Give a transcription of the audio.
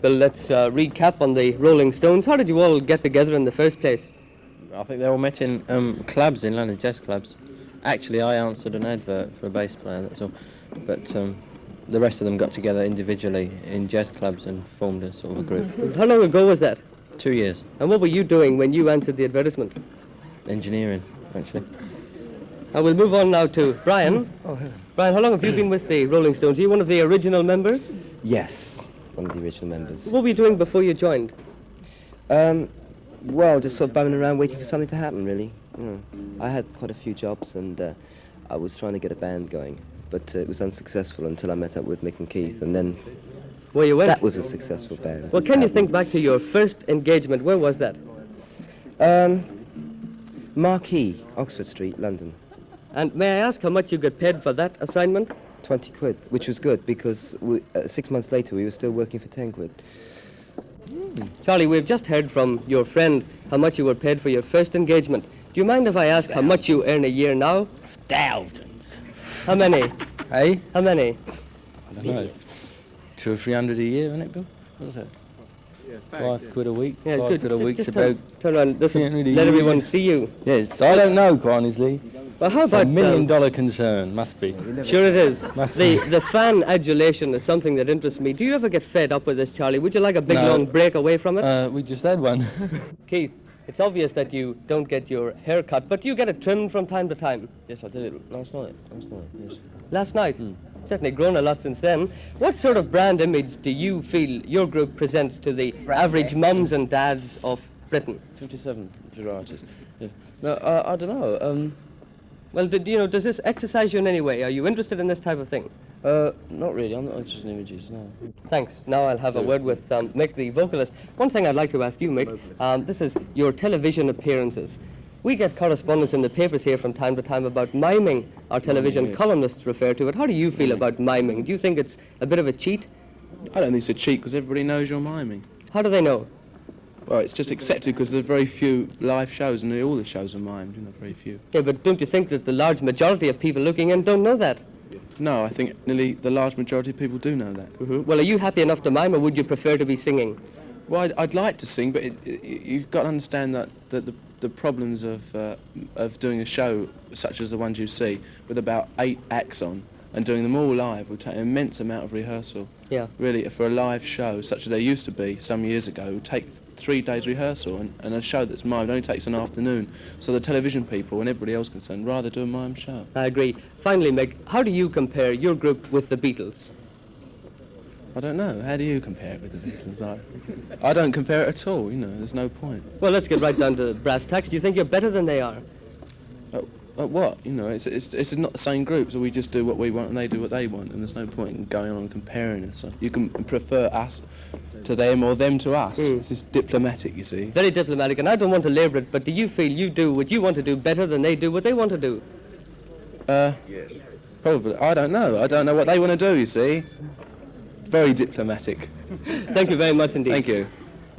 Well, let's recap on the Rolling Stones. How did you all get together in the first place? I think they all met in clubs in London, jazz clubs. Actually, I answered an advert for a bass player, that's all. But the rest of them got together individually in jazz clubs and formed a sort of a group. How long ago was that? 2 years. And what were you doing when you answered the advertisement? Engineering, actually. I will move on now to Brian. Oh, hello. Brian, how long have you been with the Rolling Stones? Are you one of the original members? Yes, one of the original members. What were you doing before you joined? Well, just sort of bumming around waiting for something to happen, really. You know, I had quite a few jobs and I was trying to get a band going, but it was unsuccessful until I met up with Mick and Keith, and then Where you went? that was a successful band. Well, can you think back to your first engagement? Where was that? Marquee, Oxford Street, London. And may I ask how much you got paid for that assignment? 20 quid, which was good because 6 months later we were still working for 10 quid. Charlie, we've just heard from your friend how much you were paid for your first engagement. Do you mind if I ask how much you earn a year now? Thousands. How many? Hey? How many? I don't know. 200 or 300 a year, isn't it, Bill? What is that? £5 a week. Yeah, £5 good. quid a week's Just about... turn around. This will 300 a let year. everyone see you. Yes, I don't know, quite honestly. Well, how It's a about $1 million concern, must be. Sure it is. Must be. The fan adulation is something that interests me. Do you ever get fed up with this, Charlie? Would you like a big No. long break away from it? We just had one. Keith, it's obvious that you don't get your hair cut, but do you get it trimmed from time to time? Yes, I did it last night, yes. Last night? Certainly grown a lot since then. What sort of brand image do you feel your group presents to the average mums and dads of Britain? 57 varieties. Yeah. No, I don't know. Well, does this exercise you in any way? Are you interested in this type of thing? Not really. I'm not interested in images, no. Thanks. Now I'll have a word with Mick, the vocalist. One thing I'd like to ask you, Mick, this is your television appearances. We get correspondence in the papers here from time to time about miming. Our television yes. columnists refer to it. How do you feel about miming? Do you think it's a bit of a cheat? I don't think it's a cheat because everybody knows you're miming. How do they know? Well, it's just accepted because there are very few live shows and all the shows are mimed, very few. Yeah, but don't you think that the large majority of people looking in don't know that? No, I think nearly the large majority of people do know that. Well, are you happy enough to mime, or would you prefer to be singing? Well, I'd like to sing, but you've got to understand that the problems of doing a show such as the ones you see, with about 8 acts on, and doing them all live will take an immense amount of rehearsal. Yeah. Really, for a live show, such as there used to be some years ago, it would take 3 days rehearsal, and a show that's mimed only takes an afternoon. So the television people and everybody else concerned rather do a mimed show. I agree. Finally, Mick, how do you compare your group with the Beatles? I don't know. How do you compare it with the Beatles? I don't compare it at all. There's no point. Well, let's get right down to brass tacks. Do you think you're better than they are? At what? It's not the same group, so we just do what we want and they do what they want, and there's no point in going on and comparing us. You can prefer us to them or them to us. It's just diplomatic, you see. Very diplomatic, and I don't want to labour it, but do you feel you do what you want to do better than they do what they want to do? Yes. Probably. I don't know. I don't know what they want to do, you see. Very diplomatic. Thank you very much indeed. Thank you.